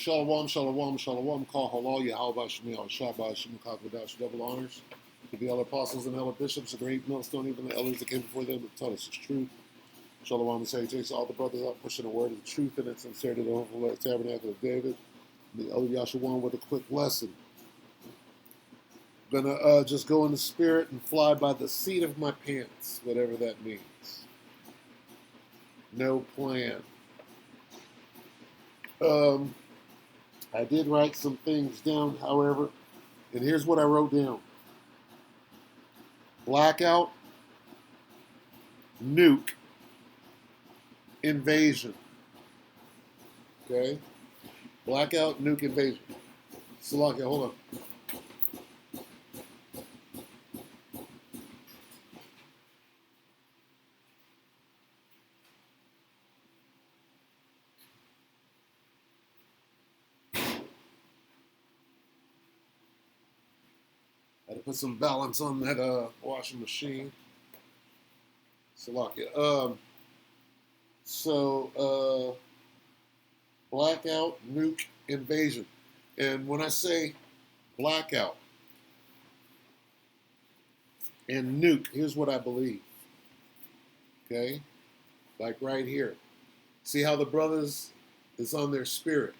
Shalom, shalom, shalom. Call halal, Yahweh Shemiel, Shabbat, Shemukak, Wadash, double honors. To the elder apostles and elder bishops, the great millstone, even the elders that came before them, and taught us the truth. Shalom and salutations to all the brothers out pushing the word of the truth and its sincerity, the hopeful tabernacle of David. The elder Yashawan with a quick lesson. I'm gonna just go in the spirit and fly by the seat of my pants, whatever that means. No plan. I did write some things down, however, and here's what I wrote down. Blackout, nuke, invasion. Okay? Blackout, nuke, invasion. Salakia, hold on. I had to put some balance on that washing machine. Salakia. Blackout, nuke, invasion. And when I say blackout and nuke, here's what I believe. Okay? Like right here. See how the brothers is on their spirit.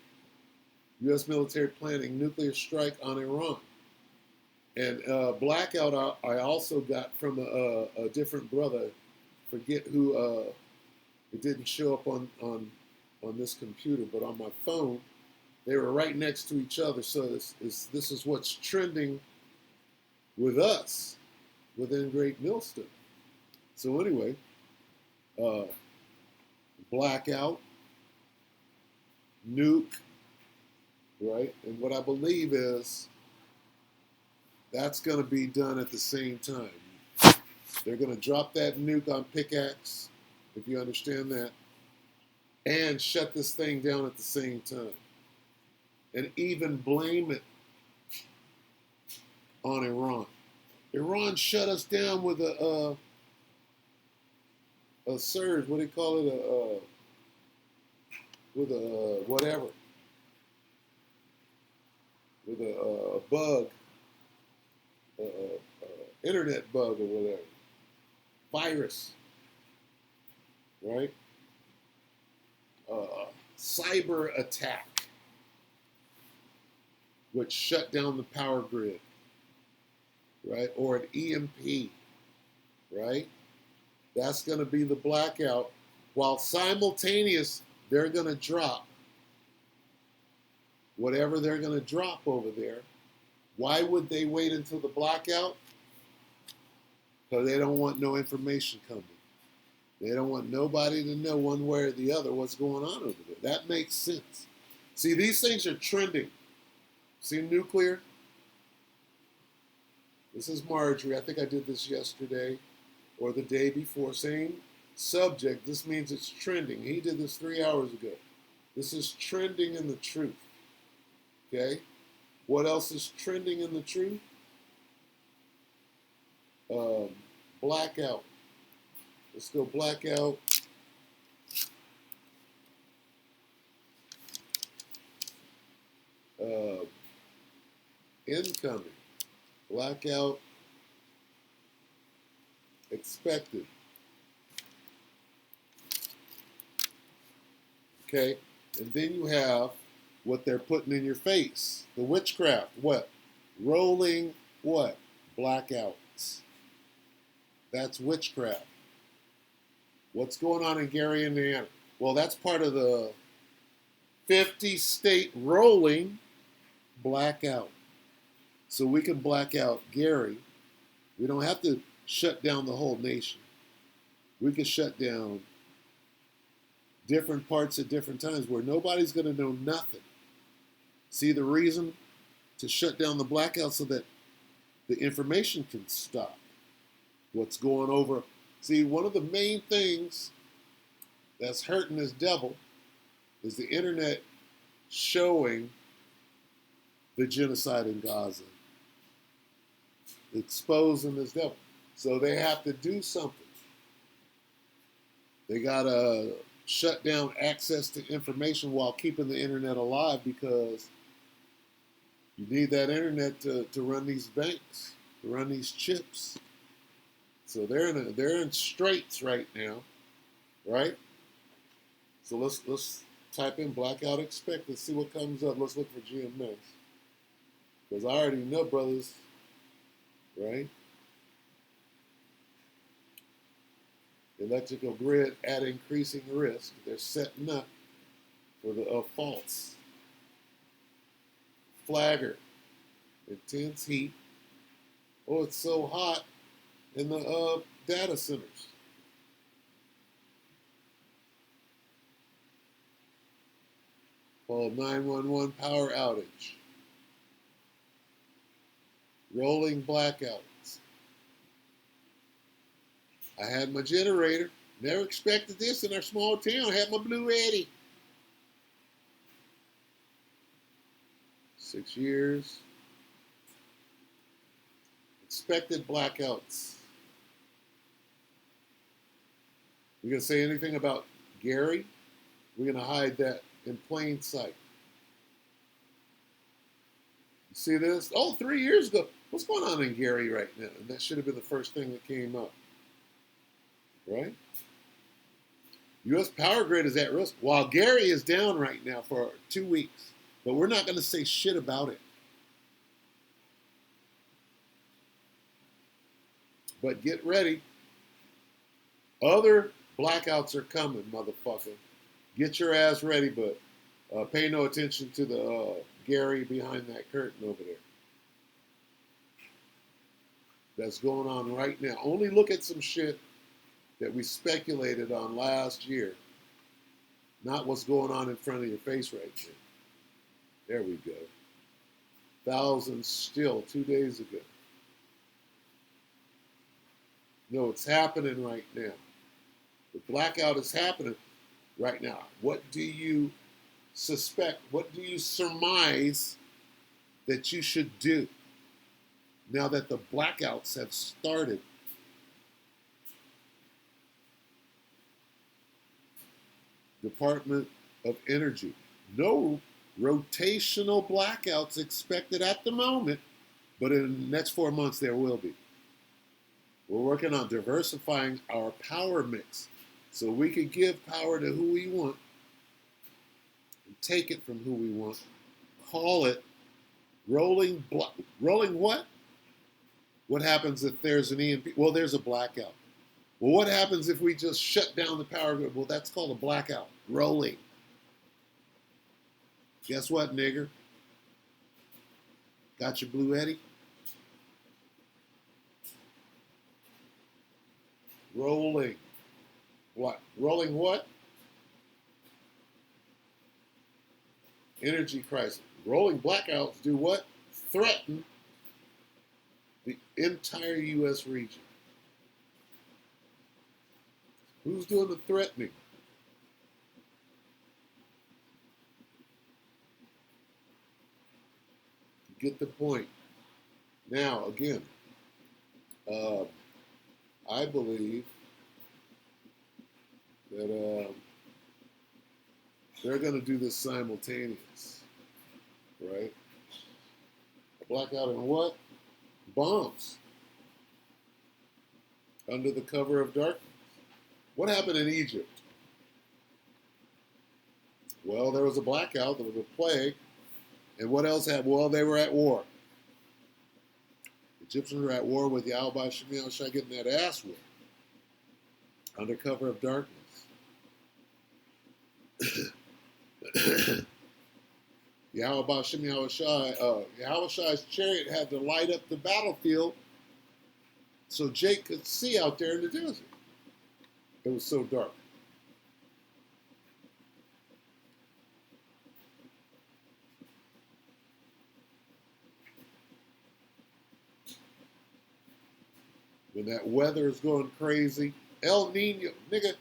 U.S. military planning nuclear strike on Iran. And blackout I also got from a different brother. Forget who, it didn't show up on this computer, but on my phone, they were right next to each other. So this is what's trending with us within Great Millstone. So anyway, blackout, nuke, right? And what I believe is that's going to be done at the same time. They're going to drop that nuke on pickaxe, if you understand that, and shut this thing down at the same time. And even blame it on Iran. Iran shut us down with a surge, what do you call it, with a whatever, with a bug, internet bug or whatever, virus, right? Cyber attack, which shut down the power grid, right? Or an EMP, right? That's going to be the blackout. While simultaneous, they're going to drop whatever they're going to drop over there. Why would they wait until the blackout? Because they don't want no information coming. They don't want nobody to know one way or the other what's going on over there. That makes sense. See, these things are trending. See nuclear? This is Marjorie. I think I did this yesterday or the day before. Same subject. This means it's trending. He did this 3 hours ago. This is trending in the truth. Okay? What else is trending in the truth? Blackout. Let's go blackout. Incoming. Blackout. Expected. Okay? And then you have what they're putting in your face. The witchcraft. What? Rolling what? Blackouts. That's witchcraft. What's going on in Gary, Indiana? Well, that's part of the 50-state rolling blackout. So we can black out Gary. We don't have to shut down the whole nation. We can shut down different parts at different times where nobody's going to know nothing. See the reason to shut down the blackout so that the information can stop. What's going over? See, one of the main things that's hurting this devil is the internet showing the genocide in Gaza, exposing this devil. So they have to do something. They got to shut down access to information while keeping the internet alive, because you need that internet to run these banks, to run these chips. So they're in straits right now, right? So let's type in blackout expect. Let's see what comes up. Let's look for GMS, because I already know, brothers, right? Electrical grid at increasing risk. They're setting up for the faults. Flagger, intense heat. Oh, it's so hot in the data centers. Called 911 power outage. Rolling blackouts. I had my generator. Never expected this in our small town. I had my Blue Eddy. 6 years. Expected blackouts. We're going to say anything about Gary? We're going to hide that in plain sight. You see this? Oh, 3 years ago. What's going on in Gary right now? And that should have been the first thing that came up. Right? U.S. power grid is at risk. While Gary is down right now for 2 weeks. But we're not going to say shit about it. But get ready. Other blackouts are coming, motherfucker. Get your ass ready, but pay no attention to the Gary behind that curtain over there. That's going on right now. Only look at some shit that we speculated on last year, not what's going on in front of your face right now. There we go. Thousands still 2 days ago. No, it's happening right now. The blackout is happening right now. What do you suspect? What do you surmise that you should do now that the blackouts have started? Department of Energy. No rotational blackouts expected at the moment, but in the next 4 months there will be. We're working on diversifying our power mix so we can give power to who we want and take it from who we want. Call it rolling what? What happens if there's an EMP? Well, there's a blackout. Well, what happens if we just shut down the power grid? Well, that's called a blackout. Rolling. Guess what, nigger? Got your Blue Eddy? Rolling. What? Rolling what? Energy crisis. Rolling blackouts do what? Threaten the entire U.S. region. Who's doing the threatening? Get the point. Now, again, I believe that they're going to do this simultaneous, right? A blackout in what? Bombs. Under the cover of darkness. What happened in Egypt? Well, there was a blackout, there was a plague, and what else happened? Well, they were at war. Egyptians were at war with Yahweh Shemi Shai getting that ass whipped under cover of darkness. Yahweh Shemi Shai, Yahweh Shai's chariot had to light up the battlefield so Jake could see out there in the desert. It was so dark. When that weather is going crazy, El Nino, nigga,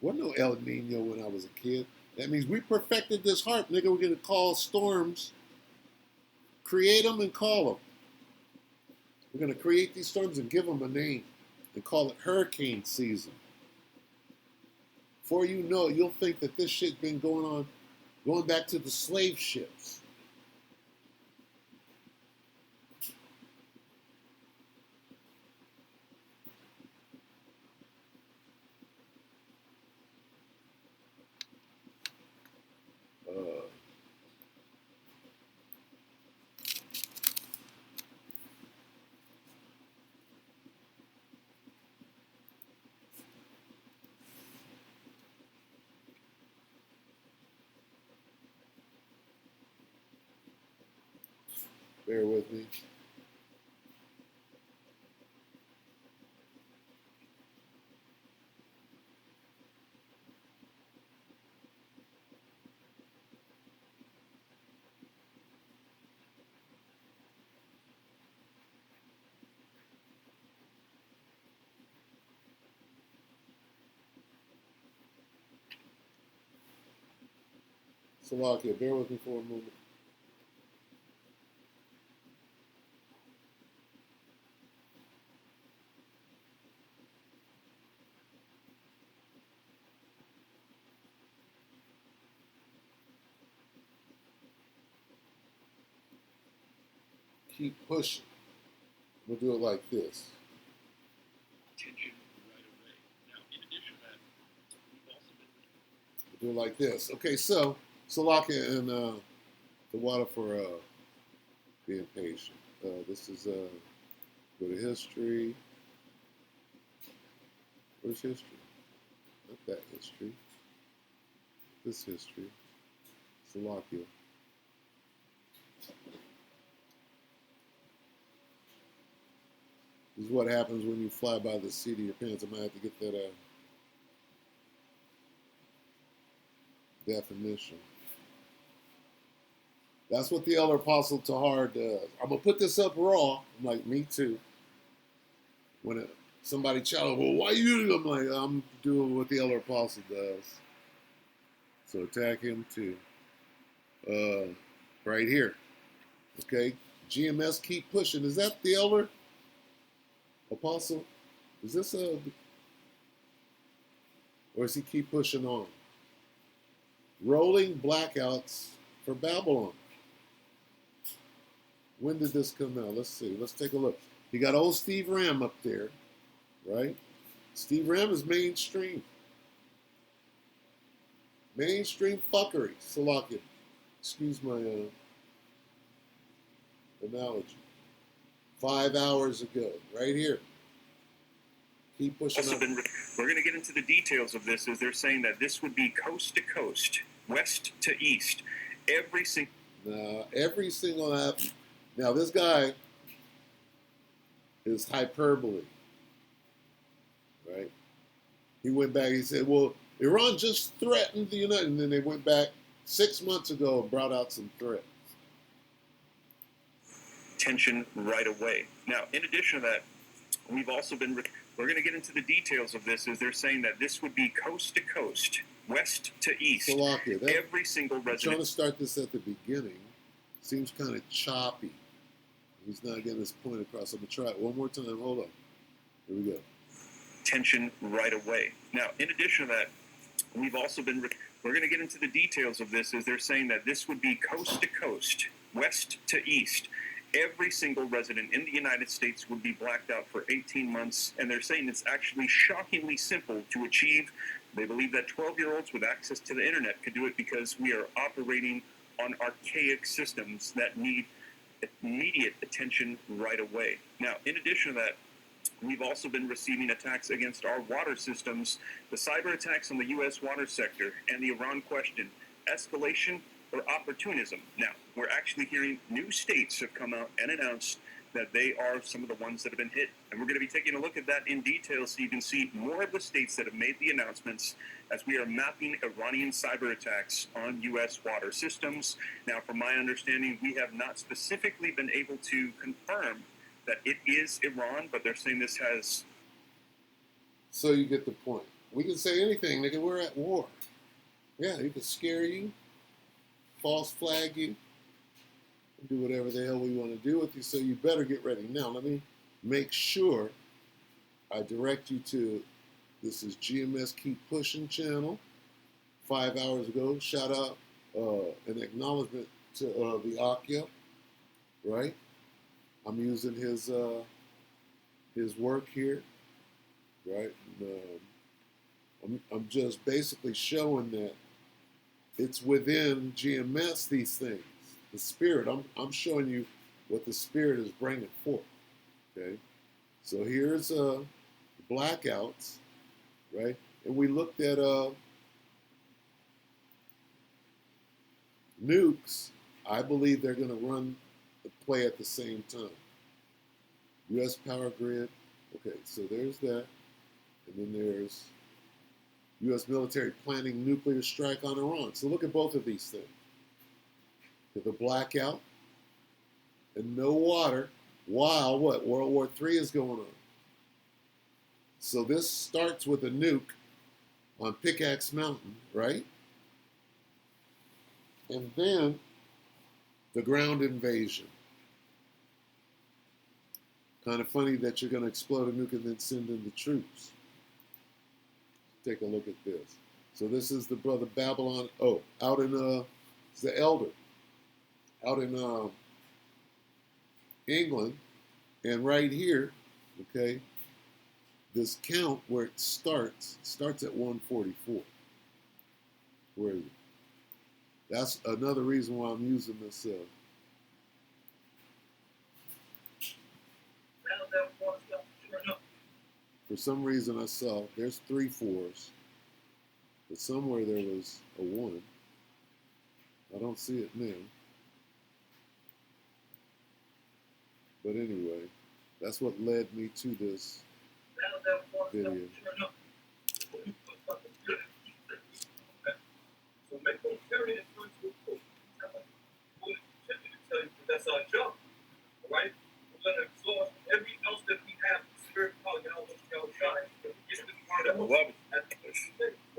wasn't no El Nino when I was a kid. That means we perfected this harp, nigga. We're going to call storms, create them and call them. We're going to create these storms and give them a name and call it hurricane season. Before you know it, you'll think that this shit been going on, going back to the slave ships. Bear with me. Slovakia, bear with me for a moment. Keep pushing. We'll do it like this. We'll do it like this. Okay, so Slovakia and the water for being patient. This is go to history. Where's history? Not that history. This history. Slovakia. This is what happens when you fly by the seat of your pants. I might have to get that definition. That's what the elder apostle Tahar does. I'm gonna put this up raw. I'm like, me too. When somebody challenge, well, why you? I'm like, I'm doing what the elder apostle does. So attack him too. Right here. Okay. GMS, keep pushing. Is that the elder apostle? Is this or is he keep pushing on? Rolling blackouts for Babylon. When did this come out? Let's see. Let's take a look. You got old Steve Ram up there, right? Steve Ram is mainstream. Mainstream fuckery. Slovakia. Excuse my analogy. 5 hours ago, right here. Keep pushing up. We're going to get into the details of this, as they're saying that this would be coast to coast, west to east. Every single app. Now, this guy is hyperbole, right? He went back, he said, well, Iran just threatened the United, and then they went back 6 months ago and brought out some threats. Tension right away. Now, in addition to that, we've also been, we're going to get into the details of this, as they're saying that this would be coast to coast, west to east. Slovakia, every single resident. Trying to start this at the beginning seems kind of choppy. He's not getting his point across. I'm going to try it one more time. Hold on. Here we go. Tension right away. Now, in addition to that, we've also been, we're going to get into the details of this, as they're saying that this would be coast to coast, west to east. Every single resident in the United States would be blacked out for 18 months, and they're saying it's actually shockingly simple to achieve. They believe that 12-year-olds with access to the internet could do it, because we are operating on archaic systems that need immediate attention right away. Now, in addition to that, we've also been receiving attacks against our water systems, the cyber attacks on the U.S. water sector, and the Iran question. Escalation or opportunism. Now, we're actually hearing new states have come out and announced that they are some of the ones that have been hit. And we're going to be taking a look at that in detail, so you can see more of the states that have made the announcements, as we are mapping Iranian cyber attacks on U.S. water systems. Now, from my understanding, we have not specifically been able to confirm that it is Iran, but they're saying this has... So you get the point. We can say anything, nigga. We're at war. Yeah, you can scare you, false flag you, do whatever the hell we want to do with you, so you better get ready. Now, let me make sure I direct you to This is GMS Keep Pushing channel. 5 hours ago, shout out an acknowledgement to the Akya, right? I'm using his work here, right? And, I'm just basically showing that it's within GMS, these things. The spirit, I'm showing you what the spirit is bringing forth, okay? So here's Blackouts, right? And we looked at Nukes. I believe they're going to run the play at the same time. U.S. power grid. Okay, so there's that. And then there's U.S. military planning nuclear strike on Iran. So look at both of these things. The blackout and no water while what? World War III is going on. So this starts with a nuke on Pickaxe Mountain, right? And then the ground invasion. Kind of funny that you're going to explode a nuke and then send in the troops. Take a look at this. So this is the brother Babylon. Oh, out in it's the elder out in England, and right here, okay, this count where it starts at 144. Where is it? That's another reason why I'm using this. For some reason, I saw there's 3 4s, but somewhere there was a 1. I don't see it now. But anyway, that's what led me to this video. That's our job, right? We're going to exhaust every else that we have. Spirit power, y'all shine. I love it.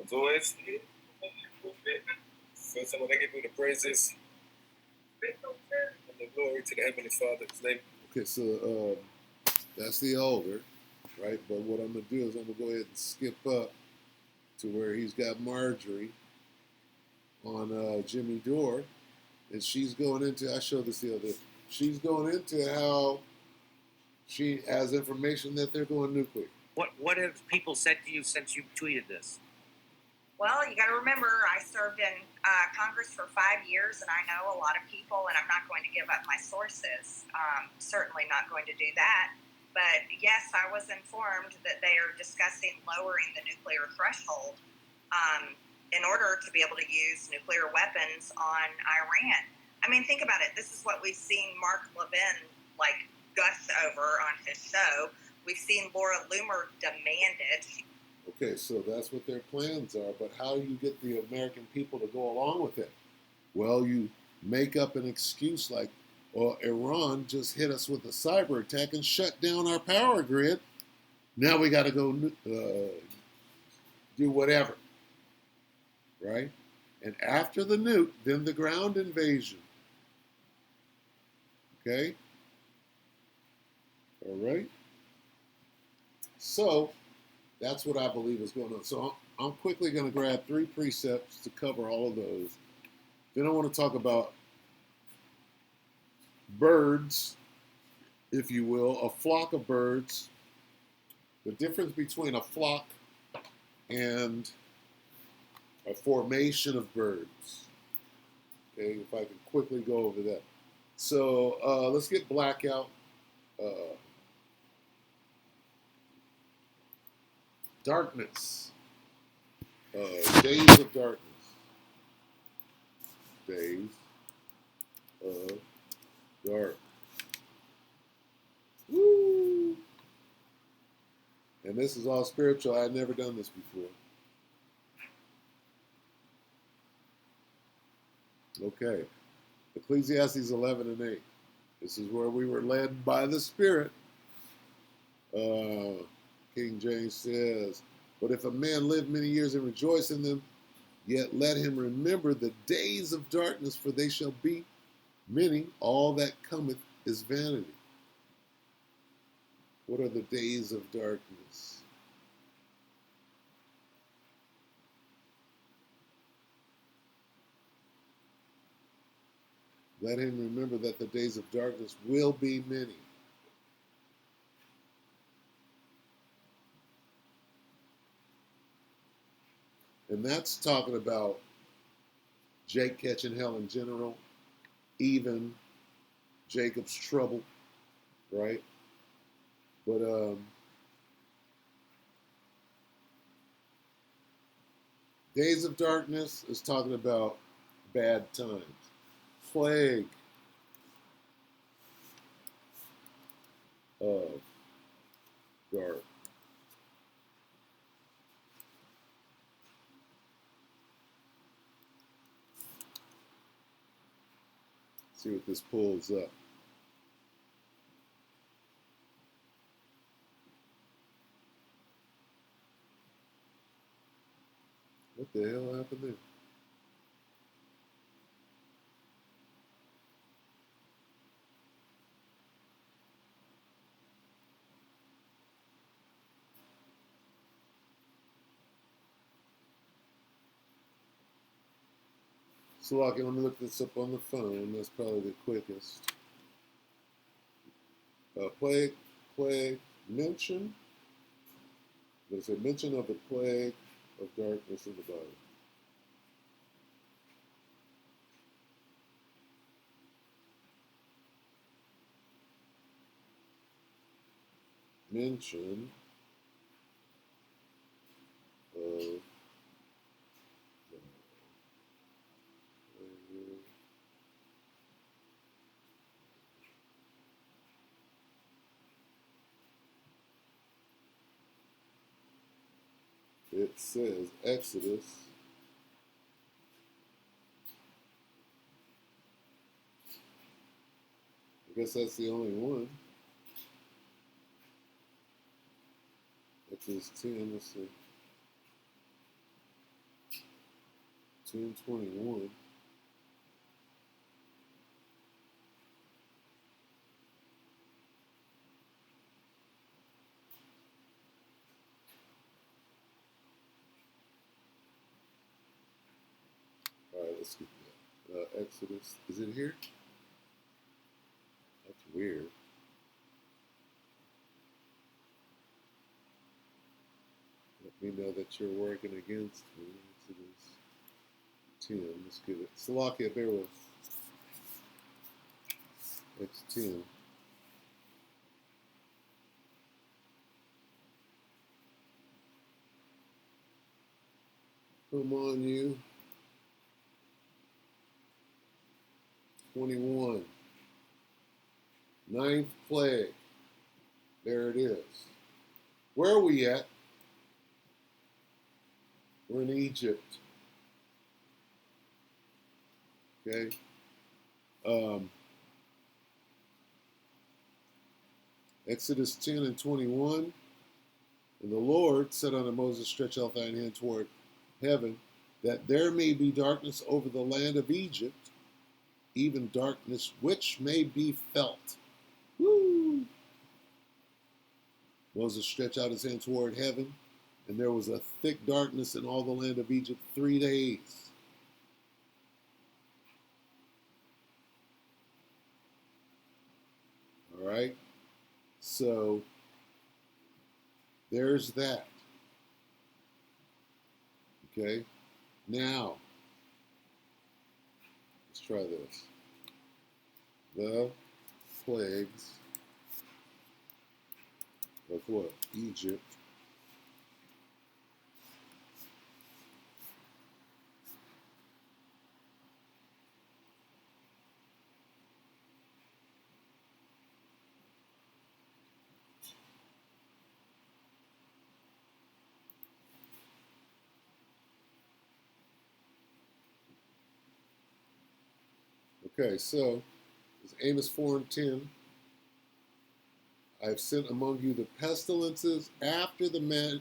As always, so someone that give me the praises and the glory to the Heavenly Father. His name. Okay, so that's the elder, right? But what I'm going to do is I'm going to go ahead and skip up to where he's got Marjorie on Jimmy Dore. And she's going into, I showed this the other day, she's going into how she has information that they're going nuclear. What have people said to you since you tweeted this? Well, you got to remember, I served in Congress for 5 years, and I know a lot of people, and I'm not going to give up my sources. Certainly not going to do that. But yes, I was informed that they are discussing lowering the nuclear threshold in order to be able to use nuclear weapons on Iran. I mean, think about it. This is what we've seen Mark Levin gush over on his show. We've seen Laura Loomer demand it. Okay, so that's what their plans are, but how do you get the American people to go along with it? Well, you make up an excuse like, well, Iran just hit us with a cyber attack and shut down our power grid. Now we got to go do whatever, right? And after the nuke, then the ground invasion. Okay? All right? So, that's what I believe is going on. So I'm quickly going to grab 3 precepts to cover all of those. Then I want to talk about birds, if you will, a flock of birds, the difference between a flock and a formation of birds. Okay, if I can quickly go over that. So let's get Blackout. Darkness. Days of darkness. Days of dark. Woo! And this is all spiritual. I've never done this before. Okay. Ecclesiastes 11 and 8. This is where we were led by the Spirit. King James says, but if a man live many years and rejoice in them, yet let him remember the days of darkness, for they shall be many. All that cometh is vanity. What are the days of darkness? Let him remember that the days of darkness will be many. And that's talking about Jake catching hell in general, even Jacob's trouble, right? But days of darkness is talking about bad times. Plague of dark. See what this pulls up. What the hell happened there? So, let me look this up on the phone. That's probably the quickest. Plague mention. There's a mention of the plague of darkness in the Bible. Mention of it says Exodus. I guess that's the only one. Exodus 10, let's see. 10:21. All right, let's get that. Exodus. Is it here? That's weird. Let me know that you're working against me. Exodus 10. Let's get it. Salakia, bear with. It's 10. Come on, you. 21. Ninth plague. There it is. Where are we at? We're in Egypt. Okay. Exodus 10 and 21. And the Lord said unto Moses, stretch out thine hand toward heaven, that there may be darkness over the land of Egypt, even darkness which may be felt. Woo! Moses stretched out his hand toward heaven, and there was a thick darkness in all the land of Egypt 3 days. All right? So, there's that. Okay? Now, let's try this. The plagues of what? Egypt. Okay, so it's Amos 4 and 10. I have sent among you the pestilences after the manner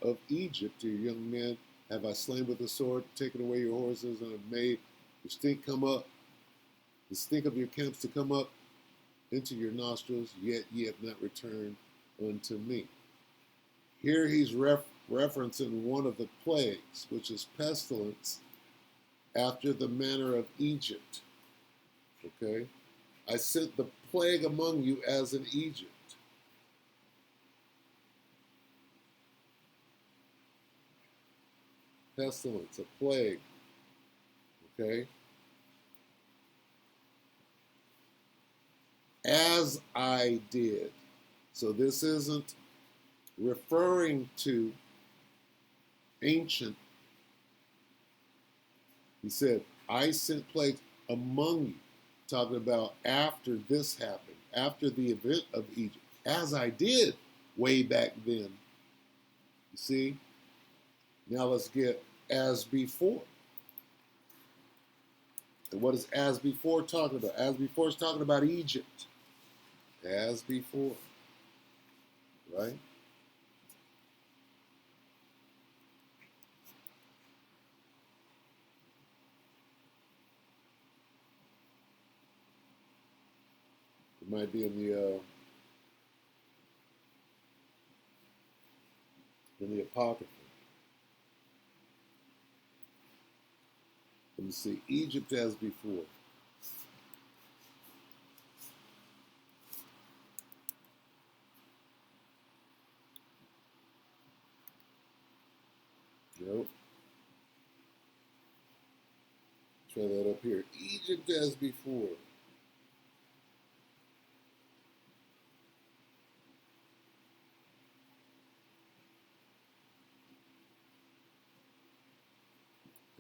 of Egypt. Your young men have I slain with the sword, taken away your horses, and have made your stink come up, the stink of your camps to come up into your nostrils, yet ye have not returned unto me. Here he's referencing one of the plagues, which is pestilence, after the manner of Egypt. Okay? I sent the plague among you as in Egypt. Pestilence, a plague. Okay? As I did. So this isn't referring to ancient. He said, I sent plagues among you, talking about after this happened, after the event of Egypt, as I did way back then. You see? Now let's get as before. And what is as before talking about? As before is talking about Egypt. As before. Right? It might be in the Apocrypha. Let me see. Egypt as before. Nope. Try that up here. Egypt as before.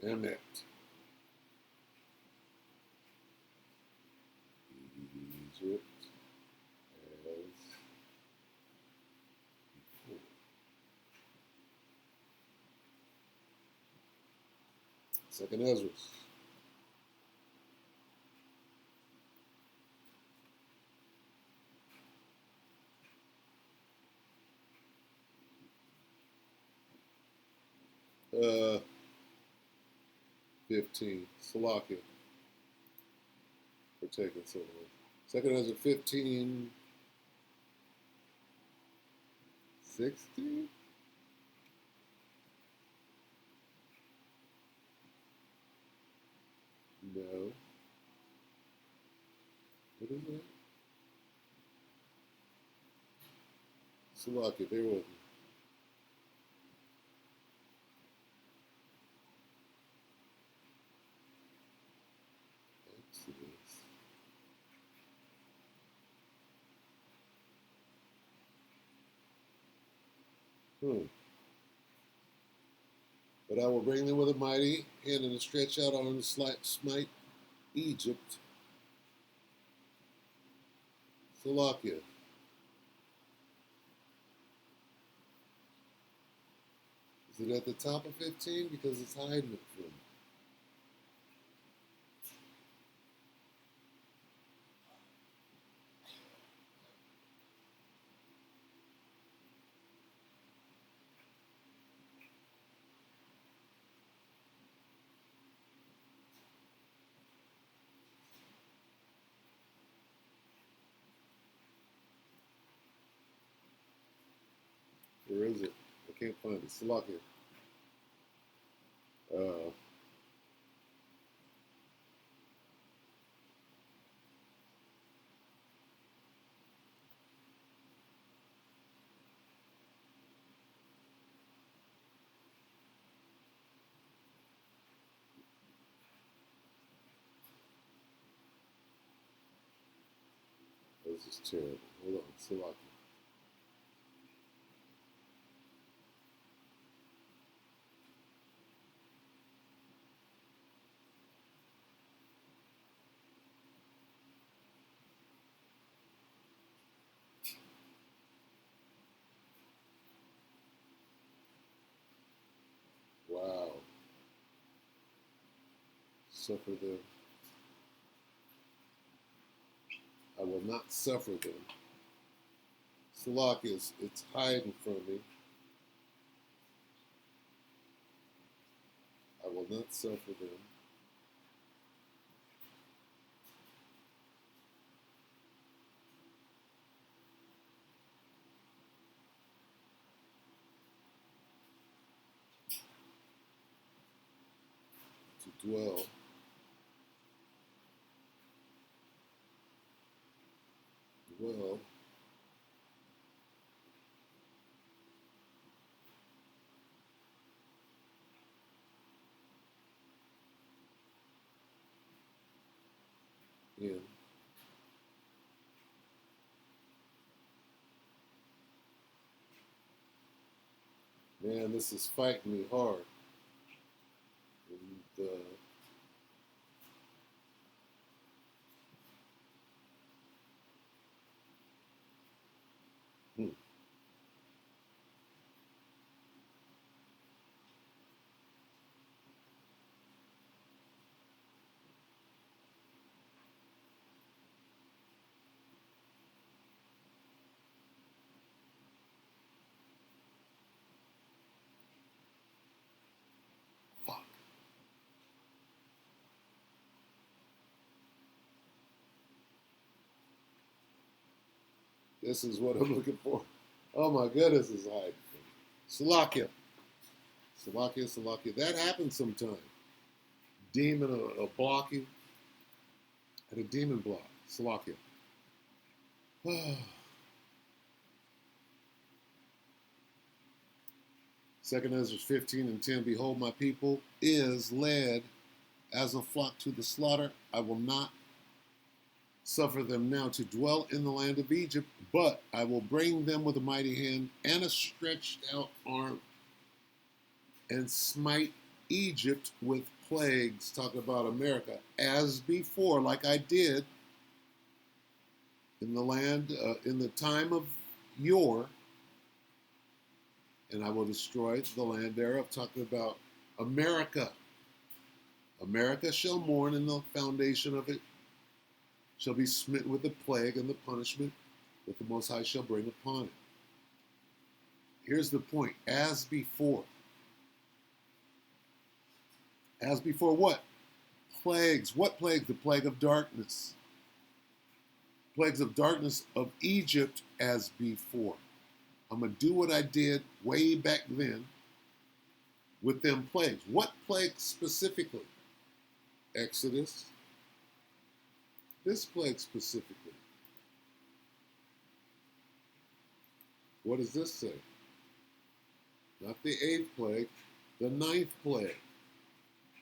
And that. Egypt as before. Second Ezra. Uh, 15. Salakia. For taking so long. Second Ezra 15. 16? No. What is that? Salakia, bear with me. Exodus. But I will bring them with a mighty hand and a stretch out on and smite Egypt. Salakia. Is it at the top of 15? Because it's hiding it from me. Where is it? I can't find it. Salakia. This is terrible. Hold on. Salakia. Wow. Suffer them. I will not suffer them. Salakia, it's hiding from me. I will not suffer them. to dwell. Dwell in. Man, this is fighting me hard. And, hmm. Fuck. This is what I'm looking for. Oh my goodness, is hiding. Slovakia. Slovakia. That happens sometimes. Demon will block you. And a demon block. Slovakia. Second Ezra 15:10. Behold, my people is led as a flock to the slaughter. I will not suffer them now to dwell in the land of Egypt, but I will bring them with a mighty hand and a stretched out arm and smite Egypt with plagues, talking about America, as before, like I did in the land, in the time of yore, and I will destroy the land thereof, talking about America. America shall mourn, and the foundation of it shall be smitten with the plague and the punishment that the Most High shall bring upon it. Here's the point. As before. As before what? Plagues. What plague? The plague of darkness. Plagues of darkness of Egypt as before. I'm going to do what I did way back then with them plagues. What plagues specifically? Exodus. This plague specifically. What does this say? Not the 8th plague, the 9th plague.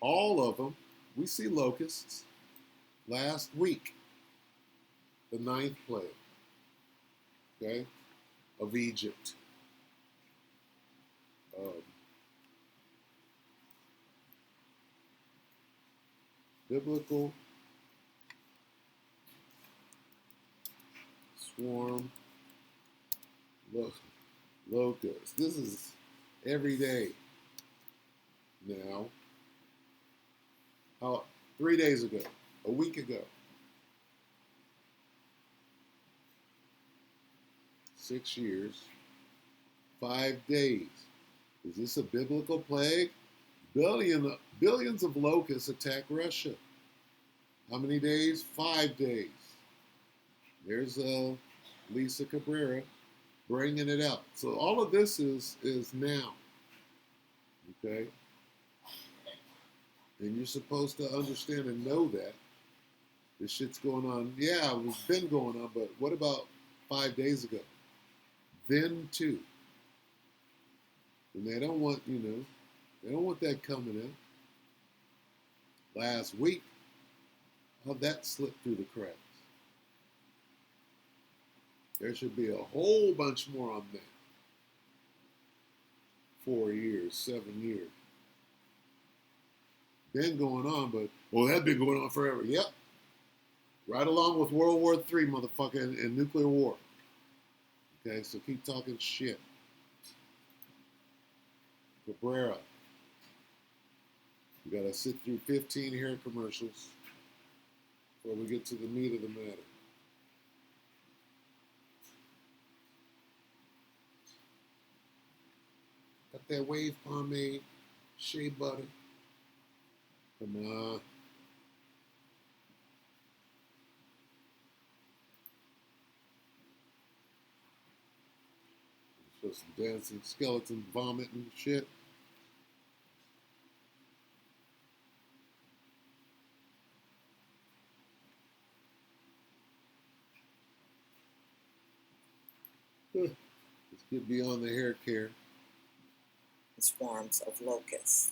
All of them, we see locusts last week. The 9th plague, okay, of Egypt. Biblical swarm locusts. This is every day now. How 3 days ago, a week ago, 6 years, 5 days. Is this a biblical plague? Billions of locusts attack Russia. How many days? 5 days. There's Lisa Cabrera bringing it out. So all of this is now, okay? And you're supposed to understand and know that this shit's going on. Yeah, it's been going on, but what about 5 days ago? Then too. And they don't want, they don't want that coming in. Last week, how'd that slip through the cracks? There should be a whole bunch more on that. 4 years, 7 years. Been going on, but, well, that's been going on forever. Yep. Right along with World War III, motherfucker, and nuclear war. Okay, so keep talking shit. Cabrera. We gotta sit through 15 hair commercials before we get to the meat of the matter. Got that wave pomade, shea butter. Come on. Show some dancing skeleton vomiting shit. Let's get beyond the hair care. Swarms of locusts.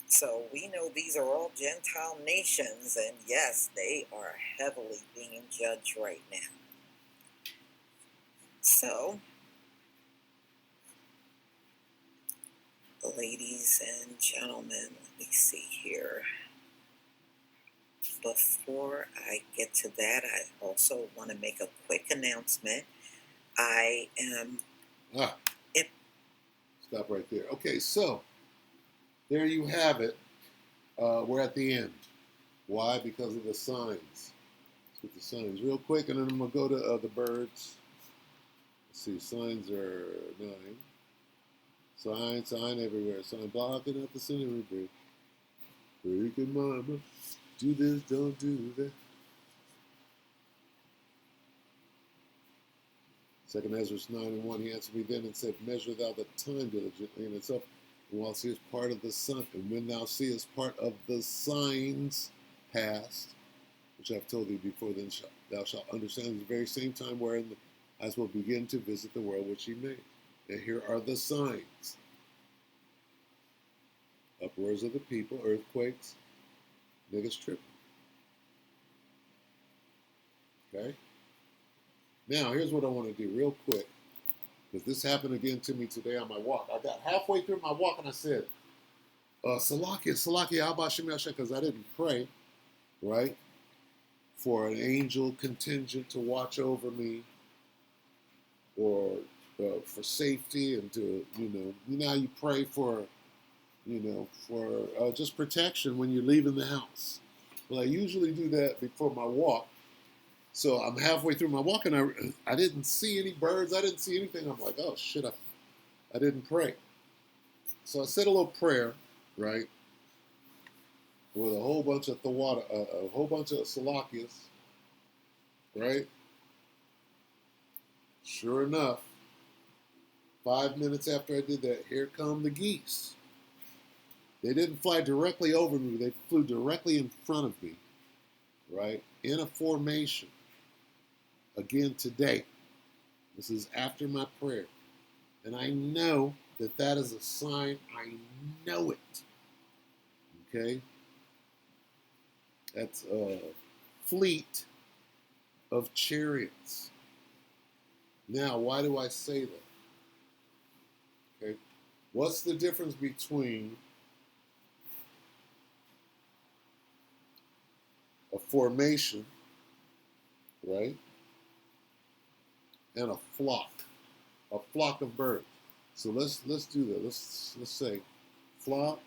So we know these are all Gentile nations, and yes, they are heavily being judged right now. So, ladies and gentlemen, let me see here. Before I get to that, I also want to make a quick announcement. I am... Stop right there. Okay, so there you have it. We're at the end. Why? Because of the signs. Let's get the signs real quick, and then I'm going to go to the birds. Let's see, signs are 9. Sign everywhere. Sign blocking at the center. Freaking mama. Do this, don't do that. Second Ezra 9:1, he answered me then and said, measure thou the time diligently, and it's up. And while seest part of the sun, and when thou seest part of the signs past, which I've told thee before, then thou shalt understand the very same time wherein the eyes will begin to visit the world which he made. And here are the signs. Uproars of the people, earthquakes, niggas tripping. Okay? Now, here's what I want to do real quick, because this happened again to me today on my walk. I got halfway through my walk and I said, Salakia, Abba Shem Yashem, because I didn't pray, right, for an angel contingent to watch over me or for safety and to, you know how you pray for, for just protection when you're leaving the house. Well, I usually do that before my walk. So I'm halfway through my walk, and I didn't see any birds. I didn't see anything. I'm like, oh, shit, I didn't pray. So I said a little prayer, right, with a whole bunch of a whole bunch of Salakias, right? Sure enough, 5 minutes after I did that, here come the geese. They didn't fly directly over me. They flew directly in front of me, right, in a formation. Again today. This is after my prayer. And I know that that is a sign. I know it. Okay? That's a fleet of chariots. Now, why do I say that? Okay? What's the difference between a formation, right, and a flock of birds? So let's do that. Let's say flock.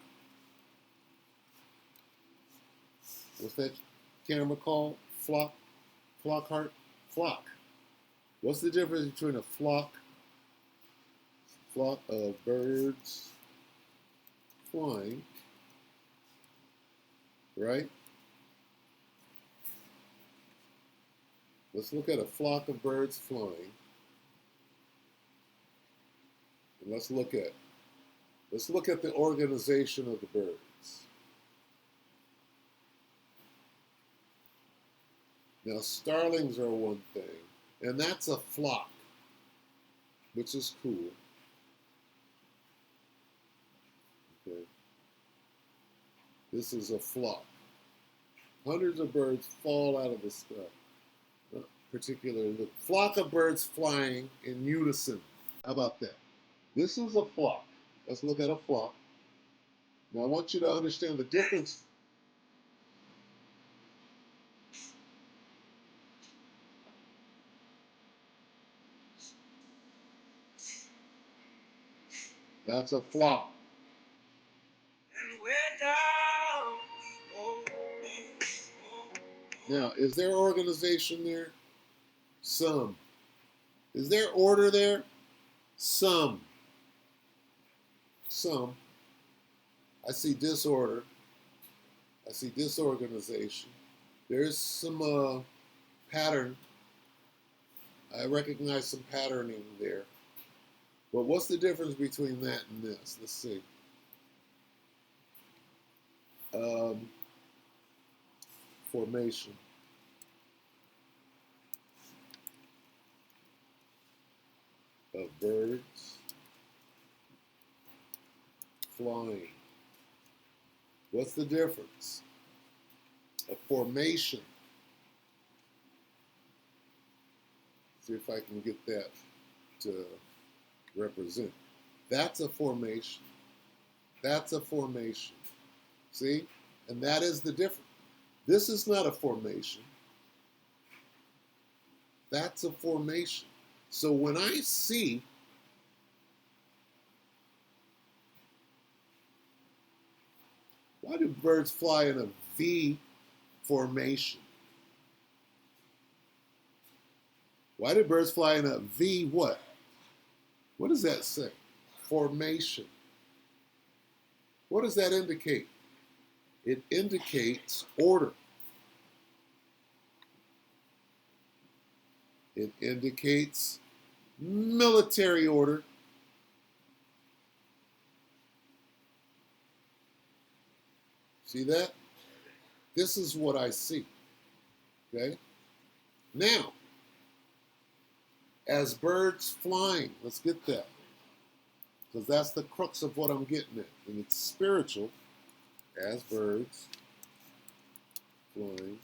What's that camera called? Flock heart, flock. What's the difference between a flock of birds flying, right? Let's look at a flock of birds flying. And let's look at the organization of the birds. Now, starlings are one thing, and that's a flock, which is cool. Okay. This is a flock. Hundreds of birds fall out of the sky. Particularly the flock of birds flying in unison. How about that? This is a flock. Let's look at a flock. Now I want you to understand the difference. That's a flock. Now, is there organization there? Some. Is there order there? Some. I see disorder. I see disorganization. There's some pattern. I recognize some patterning there. But what's the difference between that and this? Let's see. Formation. birds flying. What's the difference? A formation. See if I can get that to represent. That's a formation. That's a formation. See? And that is the difference. This is not a formation. That's a formation. So when I see why do birds fly in a V formation? Why do birds fly in a V what? What does that say? Formation. What does that indicate? It indicates order. It indicates military order. See that? This is what I see. Okay? Now, as birds flying, let's get that. Because that's the crux of what I'm getting at. And it's spiritual. As birds flying.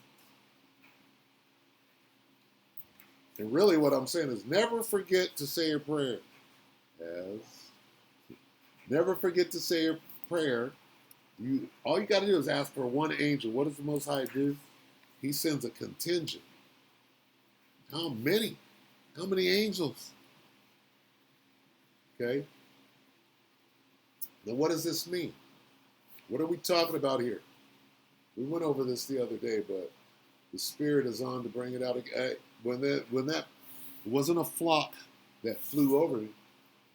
And really what I'm saying is never forget to say your prayer. Never forget to say your prayer. All you got to do is ask for one angel. What does the Most High do? He sends a contingent. How many? How many angels? Okay. Now what does this mean? What are we talking about here? We went over this the other day, but the Spirit is on to bring it out. When that it wasn't a flock that flew over,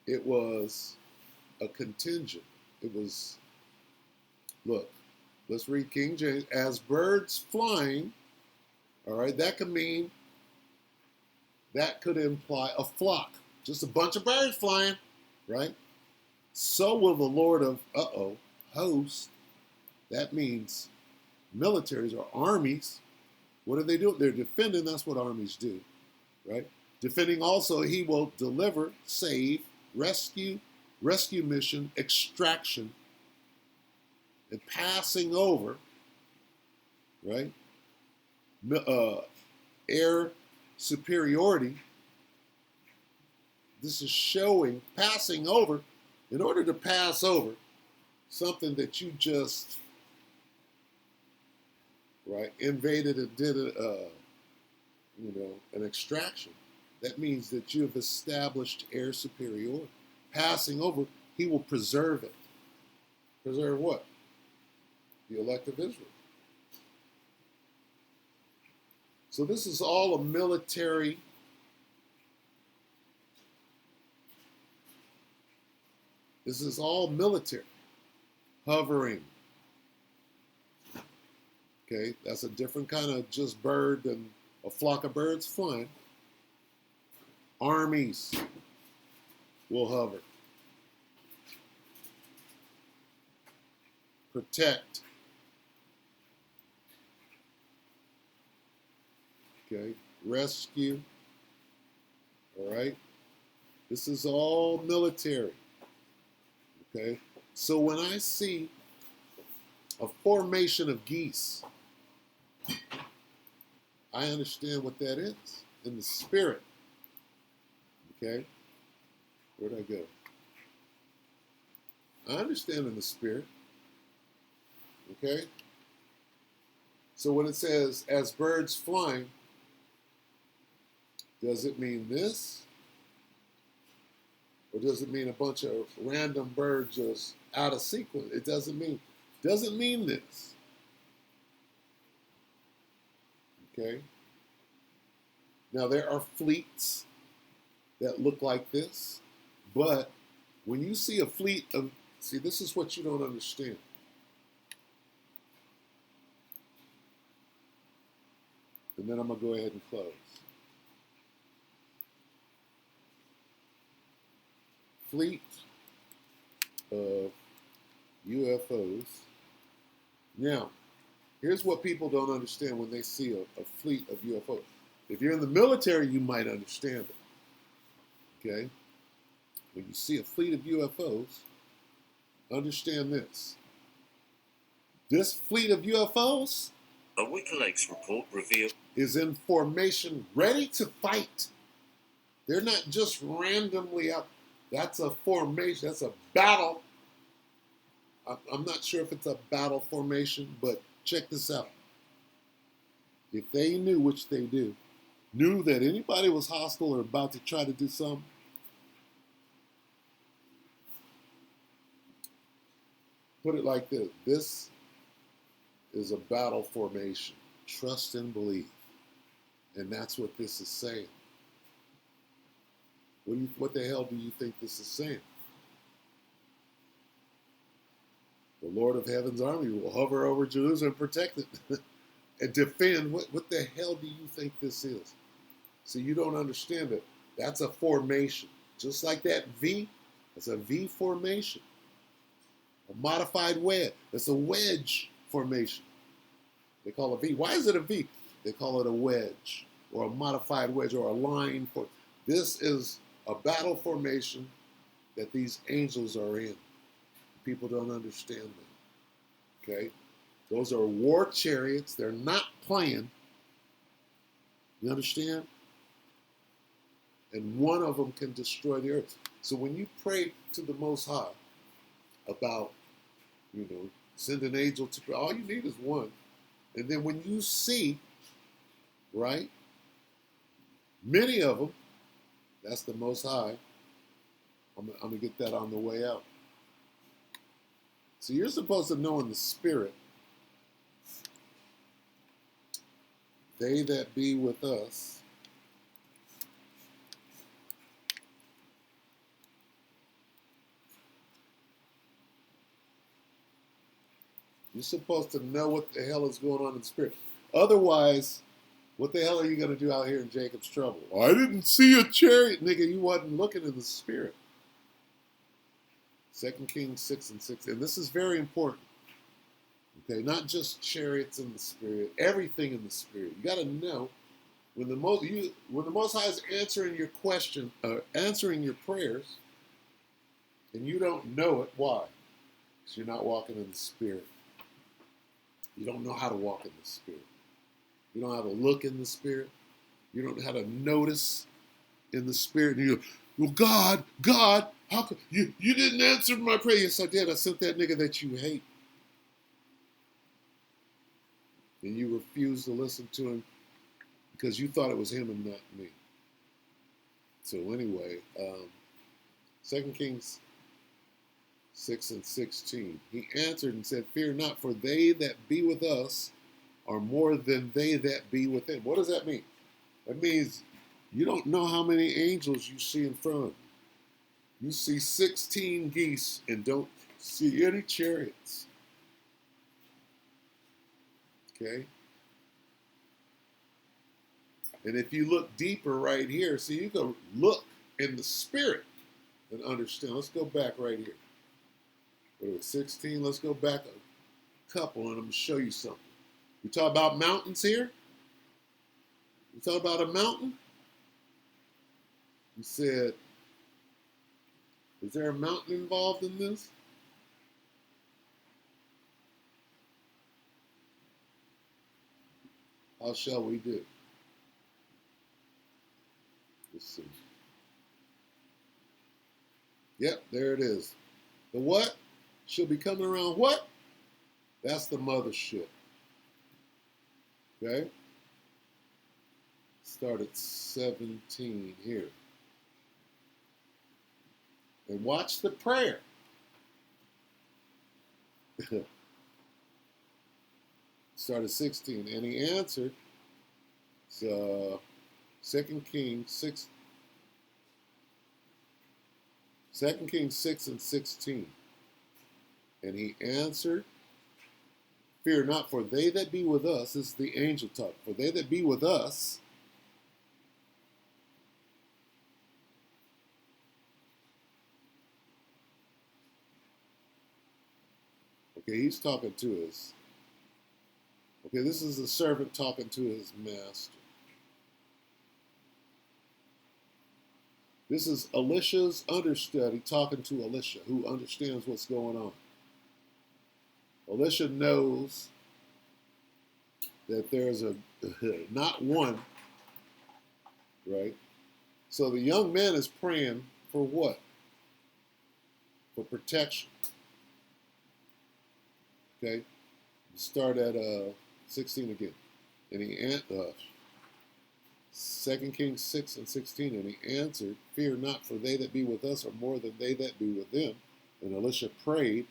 it was a contingent. It was, look, let's read King James. As birds flying, all right, that could imply a flock, just a bunch of birds flying, right? So will the Lord of hosts. That means militaries or armies. What are they doing? They're defending. That's what armies do, right? Defending also, he will deliver, save, rescue mission, extraction, and passing over, right? Air superiority. This is showing passing over. In order to pass over something that you just invaded and did an extraction, that means that you have established air superiority. Passing over, he will preserve it. Preserve what? The elect of Israel. So this is all a military This is all military. Hovering. Okay, that's a different kind of just bird than a flock of birds flying. Armies will hover. Protect. Okay, rescue. All right, this is all military. Okay, so when I see a formation of geese, I understand what that is in the spirit. Okay, where'd I go? I understand in the spirit. Okay, so when it says as birds flying, does it mean this? Or does it mean a bunch of random birds just out of sequence? It doesn't mean this. Okay? Now there are fleets that look like this, but when you see a fleet of, see, this is what you don't understand. And then I'm going to go ahead and close. Fleet of UFOs. Now, here's what people don't understand when they see a fleet of UFOs. If you're in the military, you might understand it. Okay? when you see a fleet of UFOs, understand this. This fleet of UFOs, a WikiLeaks report revealed, is in formation, ready to fight. They're not just randomly up. That's a formation. That's a battle. I'm not sure if it's a battle formation, but check this out. If they knew, which they do, knew that anybody was hostile or about to try to do something, put it like this. This is a battle formation. Trust and believe. And that's what this is saying. What the hell do you think this is saying? The Lord of Heaven's army will hover over Jerusalem and protect it and defend. What the hell do you think this is? So you don't understand it. That's a formation. Just like that V, it's a V formation. A modified wedge. It's a wedge formation. They call it a V. Why is it a V? They call it a wedge or a modified wedge or a line. This is a battle formation that these angels are in. People don't understand that. Okay? Those are war chariots. They're not playing. You understand? And one of them can destroy the earth. So when you pray to the Most High about, send an angel to pray, all you need is one. And then when you see, right, many of them, that's the Most High. I'm going to get that on the way out. So you're supposed to know in the spirit, they that be with us you're supposed to know what the hell is going on in the spirit. Otherwise, what the hell are you going to do out here in Jacob's trouble? Well, I didn't see a chariot, nigga. You wasn't looking in the spirit. 2 Kings 6 and 6. And this is very important. Okay, not just chariots in the spirit, everything in the spirit. You got to know when the Most High is answering your question, answering your prayers, and you don't know it. Why? Because you're not walking in the spirit. You don't know how to walk in the spirit. You don't know how to look in the spirit. You don't know how to notice in the spirit. And you go, well, God, how come you didn't answer my prayer? Yes, I did. I sent that nigga that you hate. And you refused to listen to him because you thought it was him and not me. So anyway, 2 Kings 6 and 16. He answered and said, fear not, for they that be with us are more than they that be with them. What does that mean? That means you don't know how many angels you see in front of you. You see 16 geese and don't see any chariots. Okay? And if you look deeper right here, see, you go look in the spirit and understand. Let's go back right here. What was 16? Let's go back a couple and I'm going to show you something. We talk about mountains here. We talk about a mountain. You said, is there a mountain involved in this? How shall we do? Let's see. Yep, there it is. The what? She'll be coming around what? That's the mothership. Okay? Start at 17 here. And watch the prayer. Start at 16. And he answered, 2 Kings 6. 2 Kings 6 and 16. And he answered, fear not, for they that be with us, this is the angel talk, for they that be with us, okay, he's talking to us. Okay, this is the servant talking to his master. This is Elisha's understudy talking to Elisha, who understands what's going on. Elisha knows that there's a not one, right? So the young man is praying for what? For protection. Okay? Start at 16 again. And he 2 Kings 6 and 16, and he answered, "Fear not, for they that be with us are more than they that be with them." And Elisha prayed.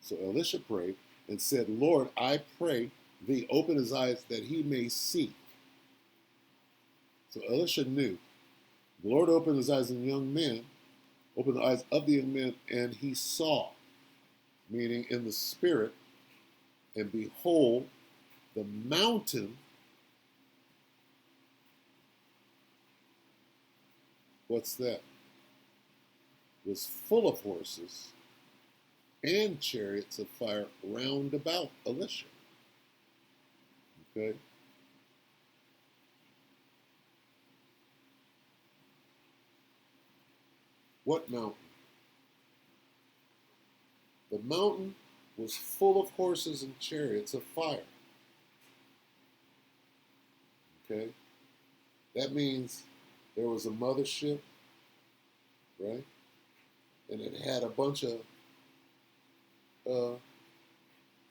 So Elisha prayed and said, "Lord, I pray thee, open his eyes that he may see." So Elisha knew. The Lord opened his eyes, and the young man opened the eyes of the young man, and he saw, meaning in the spirit, and behold, the mountain, what's that? Was full of horses and chariots of fire round about Elisha. Okay? What mountain? The mountain was full of horses and chariots of fire. Okay? That means there was a mothership, right? And it had a bunch of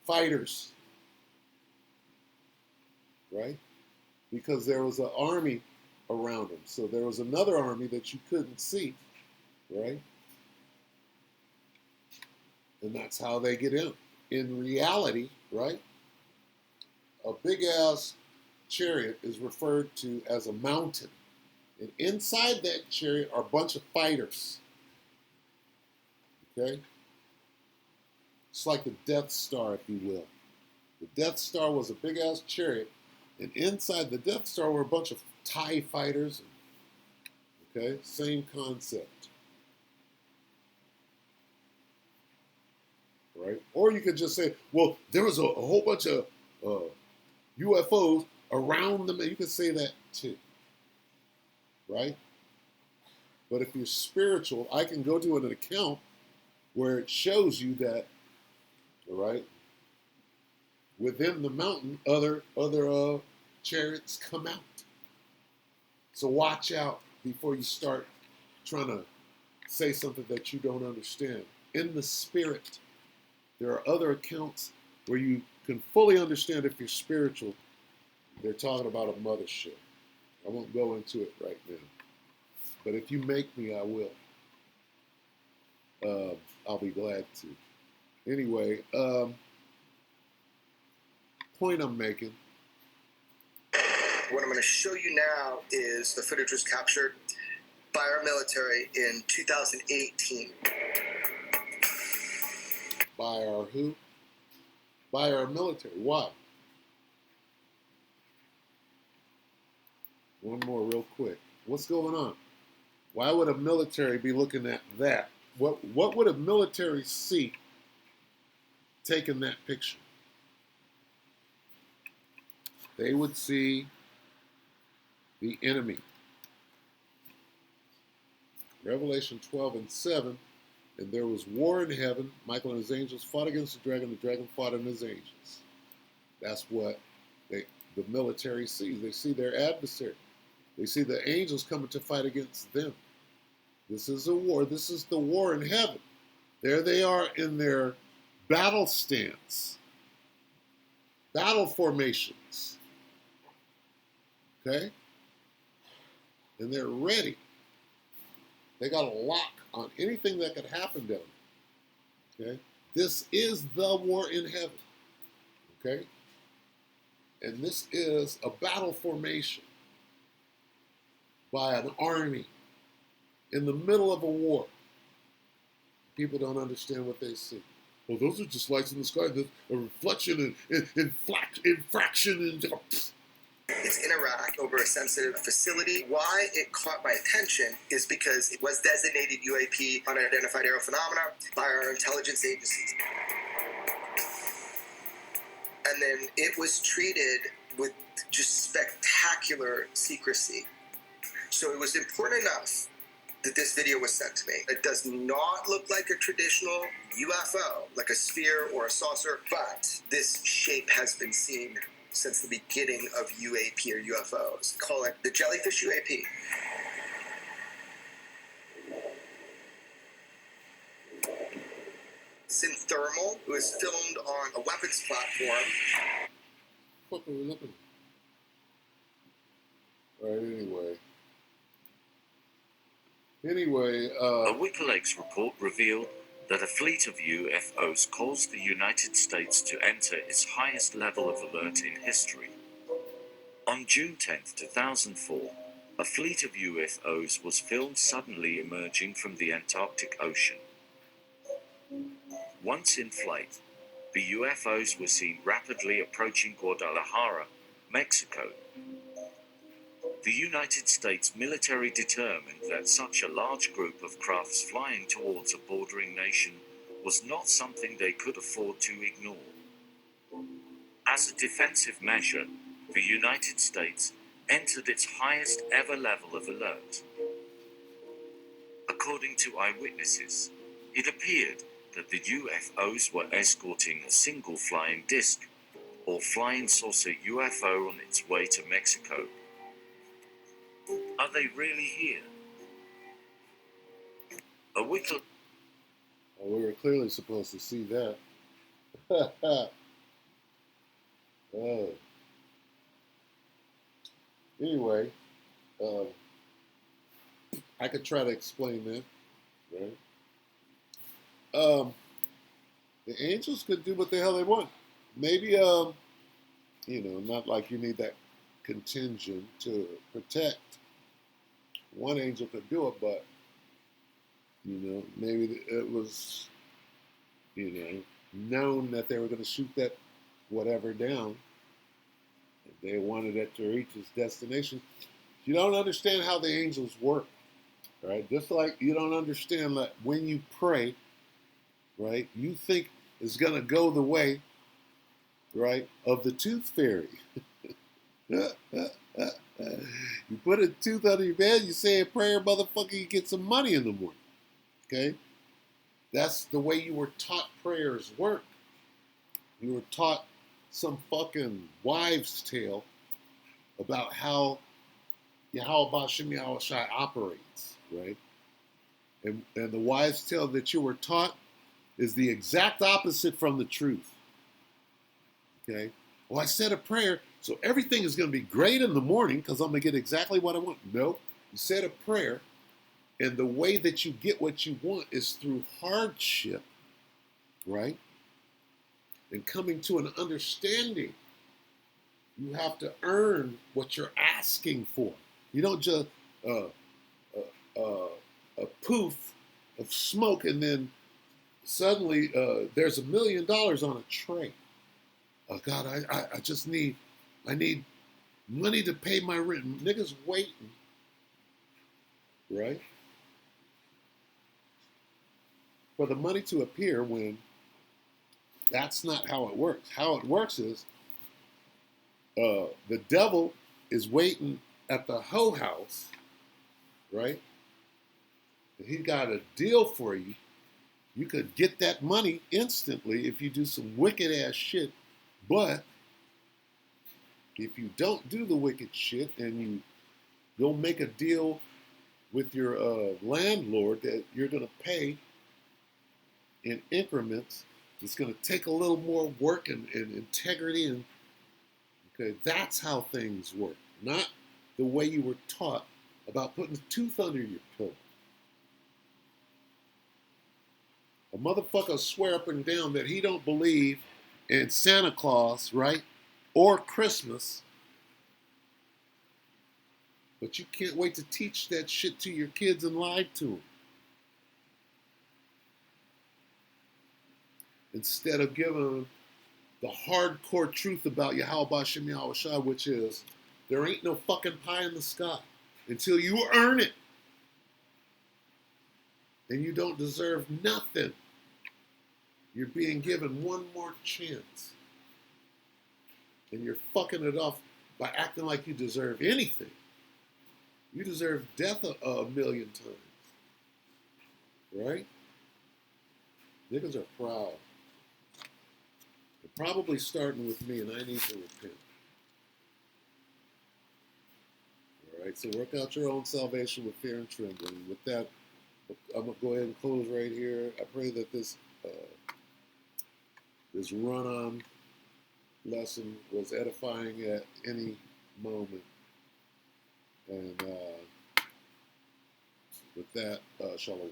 fighters, right? Because there was an army around them. So there was another army that you couldn't see, right? And that's how they get in. In reality, right? A big ass chariot is referred to as a mountain. And inside that chariot are a bunch of fighters. Okay? It's like the Death Star, if you will. The Death Star was a big ass chariot, and inside the Death Star were a bunch of TIE fighters. Okay? Same concept. Right? Or you could just say, well, there was a whole bunch of UFOs around them, and you could say that too. Right? But if you're spiritual, I can go to an account where it shows you that, all right, within the mountain, other chariots come out. So watch out before you start trying to say something that you don't understand. In the spirit, there are other accounts where you can fully understand if you're spiritual. They're talking about a mothership. I won't go into it right now. But if you make me, I will. I'll be glad to. Anyway, point I'm making. What I'm going to show you now is the footage was captured by our military in 2018. By our who? By our military. Why? One more real quick. What's going on? Why would a military be looking at that? What would a military see taking that picture? They would see the enemy. Revelation 12 and 7, and there was war in heaven. Michael and his angels fought against the dragon fought against his angels. That's what the military sees. They see their adversary. They see the angels coming to fight against them. This is a war. This is the war in heaven. There they are in their battle stance, battle formations. Okay? And they're ready. They got a lock on anything that could happen to them. Okay? This is the war in heaven. Okay? And this is a battle formation by an army in the middle of a war. People don't understand what they see. Well, those are just lights in the sky. There's a reflection and infraction. And It's in Iraq over a sensitive facility. Why it caught my attention is because it was designated UAP, unidentified aerial phenomena, by our intelligence agencies. And then it was treated with just spectacular secrecy. So it was important enough that this video was sent to me. It does not look like a traditional UFO, like a sphere or a saucer, but this shape has been seen since the beginning of UAP or UFOs. Call it the jellyfish UAP. Synthermal. It was filmed on a weapons platform. What are we looking at? All right, anyway. A WikiLeaks report revealed that a fleet of UFOs caused the United States to enter its highest level of alert in history. On June 10, 2004, a fleet of UFOs was filmed suddenly emerging from the Antarctic Ocean. Once in flight, the UFOs were seen rapidly approaching Guadalajara, Mexico. The United States military determined that such a large group of crafts flying towards a bordering nation was not something they could afford to ignore. As a defensive measure, the United States entered its highest ever level of alert. According to eyewitnesses, it appeared that the UFOs were escorting a single flying disc, or flying saucer UFO on its way to Mexico. Are they really here? A wiki... Well, we were clearly supposed to see that. Oh. Anyway, I could try to explain that, right? The angels could do what the hell they want. Maybe, not like you need that contingent to protect. One angel could do it, but, maybe it was, known that they were going to shoot that whatever down. They wanted it to reach its destination. You don't understand how the angels work, right? Just like you don't understand that when you pray, right, you think it's going to go the way, right, of the tooth fairy. You put a tooth under your bed, you say a prayer, motherfucker, you get some money in the morning. Okay? That's the way you were taught prayers work. You were taught some fucking wives' tale about how Yahweh Shem Yahweh Shai operates, right? And the wives' tale that you were taught is the exact opposite from the truth. Okay? Well, I said a prayer, so everything is going to be great in the morning because I'm going to get exactly what I want. No, you said a prayer, and the way that you get what you want is through hardship, right? And coming to an understanding. You have to earn what you're asking for. You don't just a poof of smoke and then suddenly there's $1 million on a tray. Oh God, I need money to pay my rent. Niggas waiting, right? For the money to appear when that's not how it works. How it works is the devil is waiting at the hoe house, right? And he got a deal for you. You could get that money instantly if you do some wicked ass shit. But if you don't do the wicked shit and you go make a deal with your landlord that you're going to pay in increments, it's going to take a little more work and integrity. And okay, that's how things work, not the way you were taught about putting a tooth under your pillow. A motherfucker swear up and down that he don't believe in Santa Claus, right? Or Christmas. But you can't wait to teach that shit to your kids and lie to them. Instead of giving them the hardcore truth about Yahweh Shem Yahweh Shai, which is there ain't no fucking pie in the sky until you earn it. And you don't deserve nothing. You're being given one more chance. And you're fucking it off by acting like you deserve anything. You deserve death a million times. Right? Niggas are proud. They're probably starting with me, and I need to repent. All right, so work out your own salvation with fear and trembling. With that, I'm going to go ahead and close right here. I pray that this run-on lesson was edifying at any moment. And with that, shalom.